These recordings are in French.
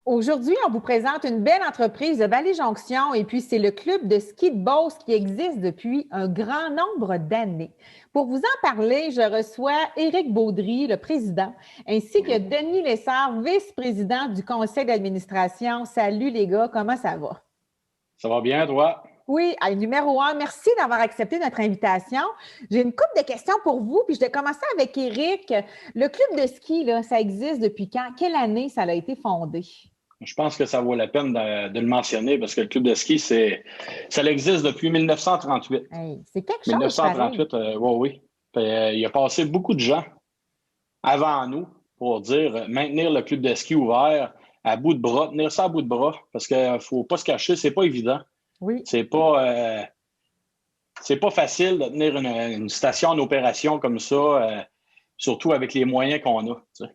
Aujourd'hui, on vous présente une belle entreprise de Vallée-Jonction et puis c'est le club de ski de Beauce qui existe depuis un grand nombre d'années. Pour vous en parler, je reçois Éric Baudry, le président, ainsi que Denis Lessard, vice-président du conseil d'administration. Salut les gars, comment ça va? Ça va bien, toi? Oui, numéro un, merci d'avoir accepté notre invitation. J'ai une couple de questions pour vous, puis je vais commencer avec Éric. Le club de ski, là, ça existe depuis quand? Quelle année ça a été fondé? Je pense que ça vaut la peine de le mentionner parce que le club de ski, ça existe depuis 1938. Hey, c'est quelque chose, pareil. 1938, oui, oui. Puis, il a passé beaucoup de gens avant nous pour dire maintenir le club de ski ouvert à bout de bras, tenir ça à bout de bras, parce qu'il ne faut pas se cacher, c'est pas évident. Oui. C'est pas facile de tenir une station en opération comme ça, surtout avec les moyens qu'on a. Tu sais.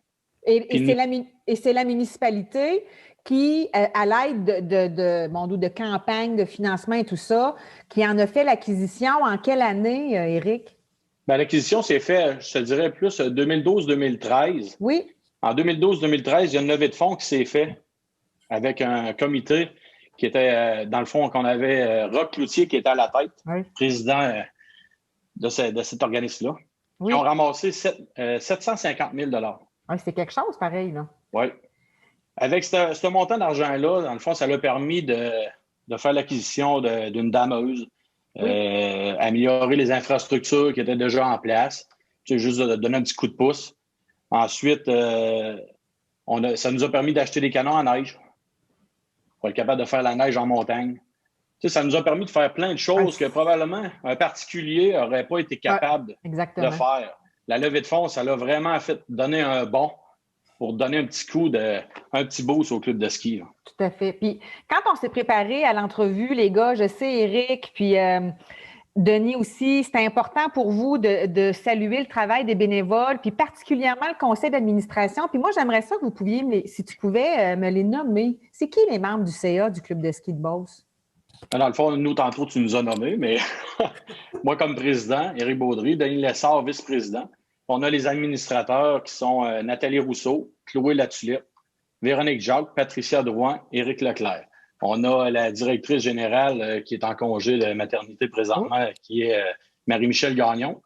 Et c'est la municipalité qui, à l'aide de campagnes, de financement et tout ça, qui en a fait l'acquisition. En quelle année, Éric? Ben, l'acquisition s'est faite, je te dirais, plus 2012-2013. Oui. En 2012-2013, il y a une levée de fonds qui s'est faite avec un comité qui était, dans le fond, qu'on avait Roch Cloutier qui était à la tête, oui. président de cet organisme-là. Oui. Ils ont ramassé 750 000 Oui, c'est quelque chose pareil, là. Oui. Avec ce montant d'argent-là, dans le fond, ça l'a permis de faire l'acquisition d'une dameuse, oui. Améliorer les infrastructures qui étaient déjà en place, juste de donner un petit coup de pouce. Ensuite, ça nous a permis d'acheter des canons à neige pour être capable de faire la neige en montagne. Ça nous a permis de faire plein de choses que probablement un particulier n'aurait pas été capable de faire. La levée de fonds, ça l'a vraiment fait donner un bond pour donner un petit boost au club de ski. Là. Tout à fait. Puis quand on s'est préparé à l'entrevue, les gars, je sais, Éric, puis Denis aussi, c'était important pour vous de saluer le travail des bénévoles, puis particulièrement le conseil d'administration. Puis moi, j'aimerais ça que vous pouviez, si tu pouvais, me les nommer. C'est qui les membres du CA, du club de ski de Beauce? Dans le fond, nous, tantôt, tu nous as nommés, mais moi, comme président, Éric Baudry, Denis Lessard, vice-président. On a les administrateurs qui sont Nathalie Rousseau, Chloé Latulippe, Véronique Jacques, Patricia Drouin, Éric Leclerc. On a la directrice générale qui est en congé de maternité présentement, qui est Marie-Michel Gagnon.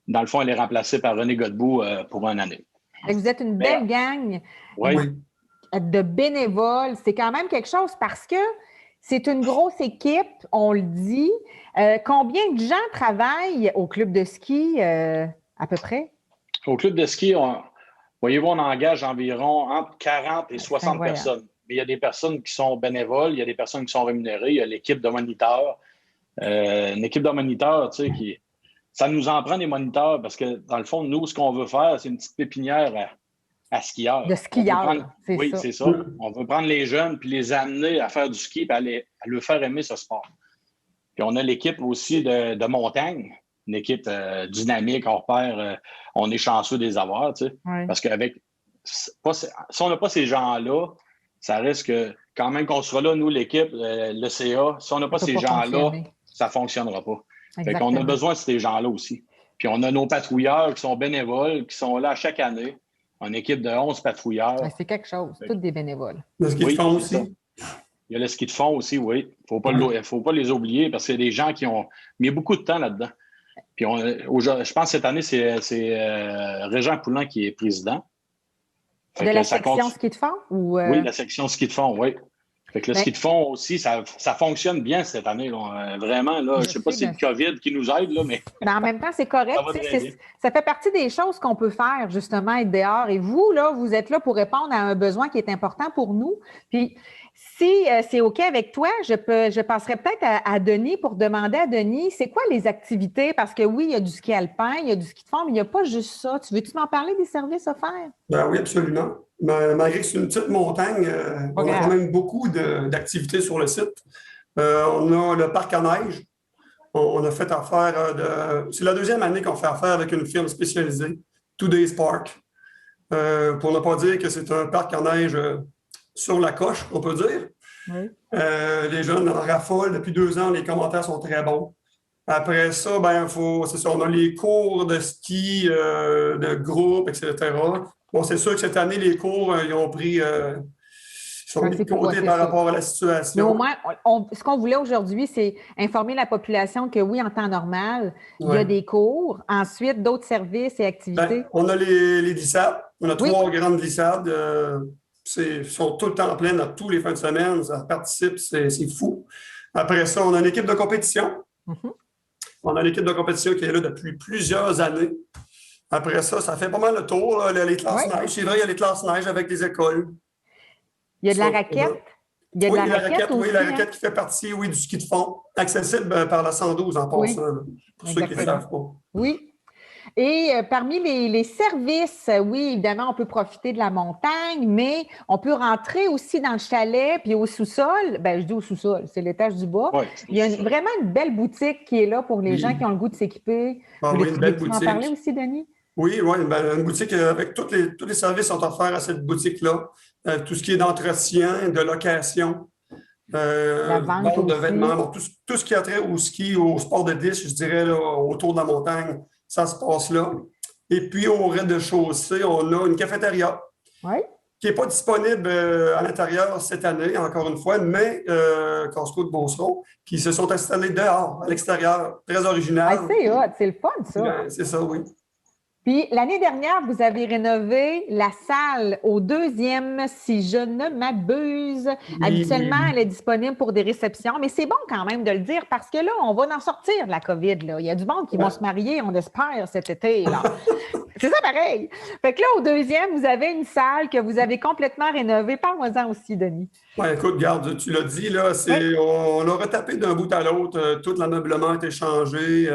Dans le fond, elle est remplacée par René Godbout pour une année. Vous êtes une belle gang oui. de bénévoles. C'est quand même quelque chose parce que c'est une grosse équipe, on le dit. Combien de gens travaillent au club de ski à peu près? Au club de ski, voyez-vous, on engage environ entre 40 et 60 personnes. Mais il y a des personnes qui sont bénévoles, il y a des personnes qui sont rémunérées, il y a l'équipe de moniteurs. Une équipe de moniteurs, tu sais, ça nous en prend des moniteurs parce que, dans le fond, nous, ce qu'on veut faire, c'est une petite pépinière à skieurs. De skieurs, c'est ça. Oui, c'est ça. On veut prendre les jeunes puis les amener à faire du ski et à leur faire aimer ce sport. Puis on a l'équipe aussi de montagne, une équipe dynamique, on est chanceux de les avoir, tu sais. Oui. Parce qu'avec si on n'a pas ces gens-là, ça risque quand même qu'on sera là, nous, l'équipe, le CA, si on n'a pas ces gens-là, ça ne fonctionnera pas. Fait qu'on a besoin de ces gens-là aussi. Puis on a nos patrouilleurs qui sont bénévoles, qui sont là chaque année. Une équipe de 11 patrouilleurs. C'est quelque chose, tous des bénévoles. Le ski de fond aussi. Il y a le ski de fond aussi, oui. Il ne faut pas les oublier parce qu'il y a des gens qui ont mis beaucoup de temps là-dedans. Puis je pense que cette année, c'est Régent Poulin qui est président. De la section ski de fond? Oui, la section ski de fond, oui. Fait que le ski de fond aussi, ça fonctionne bien cette année. Là. Vraiment, là, je ne sais pas si c'est le COVID qui nous aide, là, mais. Mais en même temps, c'est correct. Ça fait partie des choses qu'on peut faire, justement, être dehors. Et vous, là, vous êtes là pour répondre à un besoin qui est important pour nous. Puis, si c'est OK avec toi, je passerai peut-être à Denis pour demander à Denis, c'est quoi les activités? Parce que oui, il y a du ski alpin, il y a du ski de fond, mais il n'y a pas juste ça. Tu veux-tu m'en parler des services offerts? Ben oui, absolument. Malgré que c'est une petite montagne, on a quand même beaucoup d'activités sur le site. On a le parc à neige. On a fait affaire c'est la deuxième année qu'on fait affaire avec une firme spécialisée, Two Days Park. Pour ne pas dire que c'est un parc à neige sur la coche, on peut dire. Oui. Les jeunes en raffolent. Depuis 2 ans, les commentaires sont très bons. Après ça, c'est ça, on a les cours de ski, de groupe, etc. Bon, c'est sûr que cette année, les cours, ils ont pris sur les côtés par rapport à la situation. Mais au moins, ce qu'on voulait aujourd'hui, c'est informer la population que oui, en temps normal, il y a des cours. Ensuite, d'autres services et activités. On a les glissades. On a 3 grandes glissades. Sont tout le temps pleines à tous les fins de semaine. Ça participe, c'est fou. Après ça, on a une équipe de compétition. On a une équipe de compétition qui est là depuis plusieurs années. Après ça, ça fait pas mal le tour, là, les classes neige. C'est vrai, il y a les classes neige avec les écoles. Il y a de la raquette. Il y a de la raquette aussi, la raquette qui fait partie, du ski de fond, accessible par la 112 en passant, pour ceux qui ne savent pas. Oui. Et parmi les services, oui, évidemment, on peut profiter de la montagne, mais on peut rentrer aussi dans le chalet, puis au sous-sol. Bien, je dis au sous-sol, c'est l'étage du bas. Ouais, il y a vraiment une belle boutique qui est là pour les gens qui ont le goût de s'équiper. Une belle boutique. Tu en parler aussi, Denis? Oui, une boutique avec tous les services sont offerts à cette boutique-là. Tout ce qui est d'entretien, de location, vente de vêtements, donc tout ce qui a trait au ski, au sport de disque, je dirais, là, autour de la montagne, ça se passe là. Et puis, au rez-de-chaussée, on a une cafétéria qui n'est pas disponible à l'intérieur cette année, encore une fois, mais Costco de Beauceron, qui se sont installés dehors, à l'extérieur, très original. C'est hot, c'est le fun, ça. C'est ça, oui. Puis, l'année dernière, vous avez rénové la salle au 2e, si je ne m'abuse. Habituellement, elle est disponible pour des réceptions, mais c'est bon quand même de le dire parce que là, on va en sortir de la COVID. Là. Il y a du monde qui vont se marier, on espère, cet été. Là. C'est ça pareil. Fait que là, au 2e, vous avez une salle que vous avez complètement rénovée. Parle-moi-en aussi, Denis. Oui, écoute, garde, tu l'as dit, là, on a retapé d'un bout à l'autre. Tout l'ameublement a été changé.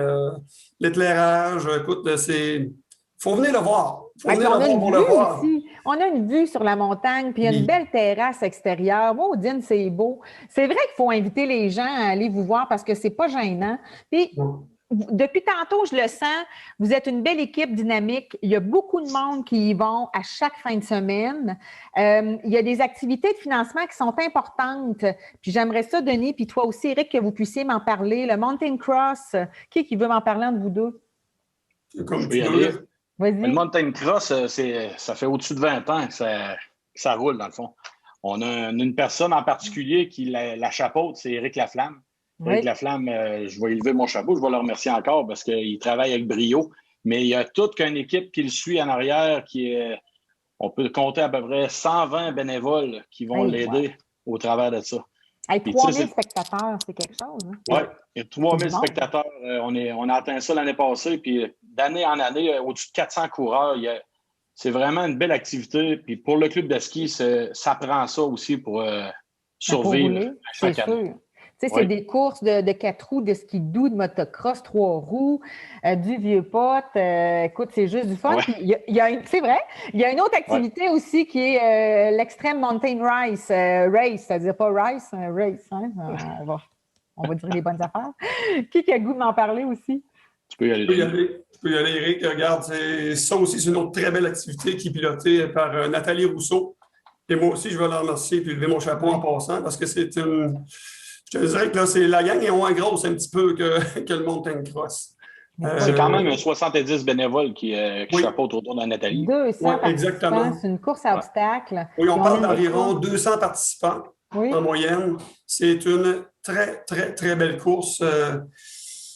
L'éclairage, écoute, c'est... Il faut venir le voir. On a une vue sur la montagne, puis il y a une belle terrasse extérieure. Maudine, c'est beau. C'est vrai qu'il faut inviter les gens à aller vous voir parce que c'est pas gênant. Puis, depuis tantôt, je le sens, vous êtes une belle équipe dynamique. Il y a beaucoup de monde qui y vont à chaque fin de semaine. Il y a des activités de financement qui sont importantes. Puis j'aimerais ça, Denis, puis toi aussi, Eric, que vous puissiez m'en parler. Le Mountain Cross, qui veut m'en parler entre vous deux? Comme tu veux. Le Mountain Cross, ça fait au-dessus de 20 ans que ça roule, dans le fond. On a une personne en particulier qui la chapeaute, c'est Éric Laflamme. Éric Laflamme, je vais élever mon chapeau, je vais le remercier encore parce qu'il travaille avec brio. Mais il y a toute qu'une équipe qui le suit en arrière, on peut compter à peu près 120 bénévoles qui vont l'aider au travers de ça. 3000 spectateurs, c'est quelque chose. Hein? Oui, il y a 3000 spectateurs. On a atteint ça l'année passée. Puis d'année en année, au-dessus de 400 coureurs. C'est vraiment une belle activité. Puis pour le club de ski, ça prend ça aussi pour survivre chaque année. Tu sais, c'est des courses de 4 roues, de ski doux, de motocross, 3 roues, du vieux pote. Écoute, c'est juste du fun. C'est vrai. Il y a une autre activité aussi qui est l'extrême mountain race, c'est-à-dire pas race. Hein? On va dire les bonnes affaires. Qui a le goût de m'en parler aussi? Tu peux y aller. Tu peux y aller, Eric. Regarde, ça aussi, c'est une autre très belle activité qui est pilotée par Nathalie Rousseau. Et moi aussi, je vais la remercier et lever mon chapeau en passant parce que c'est une... Je te dirais que là, c'est la gang est moins grosse un petit peu que le Mountain Cross. C'est quand même 70 bénévoles qui chapeautent autour de Nathalie. 200 participants, c'est une course à obstacles. Oui, on parle d'environ 200 participants en moyenne. C'est une très, très, très belle course.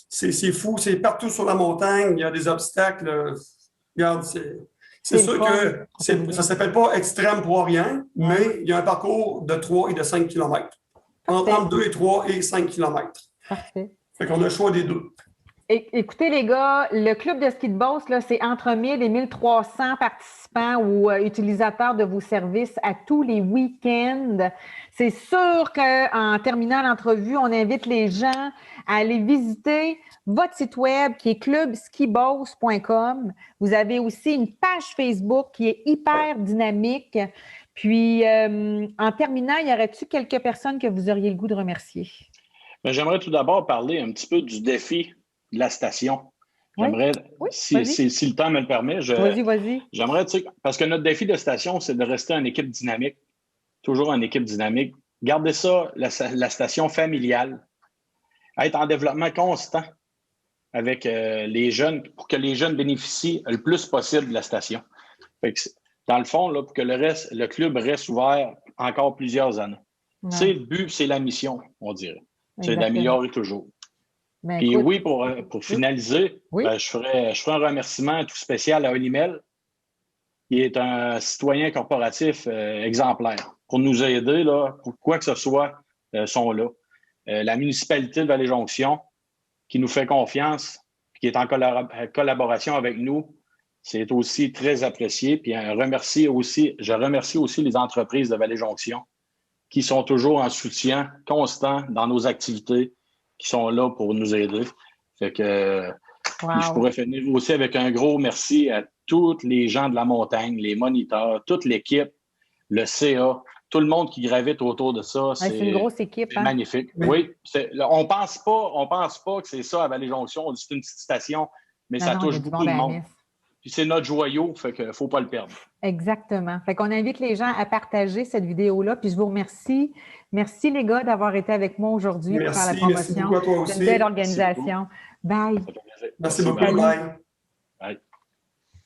C'est fou, c'est partout sur la montagne, il y a des obstacles. Regarde, c'est sûr que ça ne s'appelle pas extrême pour rien, mais il y a un parcours de 3 et de 5 km. Entre 2 et 3 et 5 km. Parfait. Fait qu'on a le choix des deux. Écoutez, les gars, le club de ski de Beauce, c'est entre 1000 et 1300 participants ou utilisateurs de vos services à tous les week-ends. C'est sûr qu'en terminant l'entrevue, on invite les gens à aller visiter votre site web qui est clubskibeauce.com. Vous avez aussi une page Facebook qui est hyper dynamique. Puis, en terminant, y aurait-il quelques personnes que vous auriez le goût de remercier? J'aimerais tout d'abord parler un petit peu du défi de la station. J'aimerais, si le temps me le permet, vas-y. J'aimerais, parce que notre défi de station, c'est de rester une équipe dynamique, toujours une équipe dynamique. Gardez ça, la station familiale, être en développement constant avec les jeunes, pour que les jeunes bénéficient le plus possible de la station. Fait que, dans le fond, là, pour que le club reste ouvert, encore plusieurs années. Ouais. C'est le but, c'est la mission, on dirait. C'est d'améliorer toujours. Ben, Puis écoute, oui, pour finaliser, oui. ben, je ferai un remerciement tout spécial à Olimel, qui est un citoyen corporatif exemplaire. Pour nous aider, là, pour quoi que ce soit, sont là. La municipalité de Vallée-Jonction, qui nous fait confiance, qui est en collaboration avec nous, c'est aussi très apprécié. Puis je remercie aussi les entreprises de Vallée-Jonction qui sont toujours en soutien constant dans nos activités, qui sont là pour nous aider. Fait que je pourrais finir aussi avec un gros merci à tous les gens de la montagne, les moniteurs, toute l'équipe, le CA, tout le monde qui gravite autour de ça. C'est une grosse équipe. C'est magnifique. Oui. On pense pas que c'est ça à Vallée-Jonction. On dit que c'est une petite station, mais ça touche beaucoup de monde. Puis c'est notre joyau, fait qu'il ne faut pas le perdre. Exactement. Fait qu'on invite les gens à partager cette vidéo-là. Puis je vous remercie. Merci les gars d'avoir été avec moi aujourd'hui pour faire la promotion. Merci beaucoup à toi aussi. C'est une belle organisation. Bye. Merci beaucoup. Bye. Bye.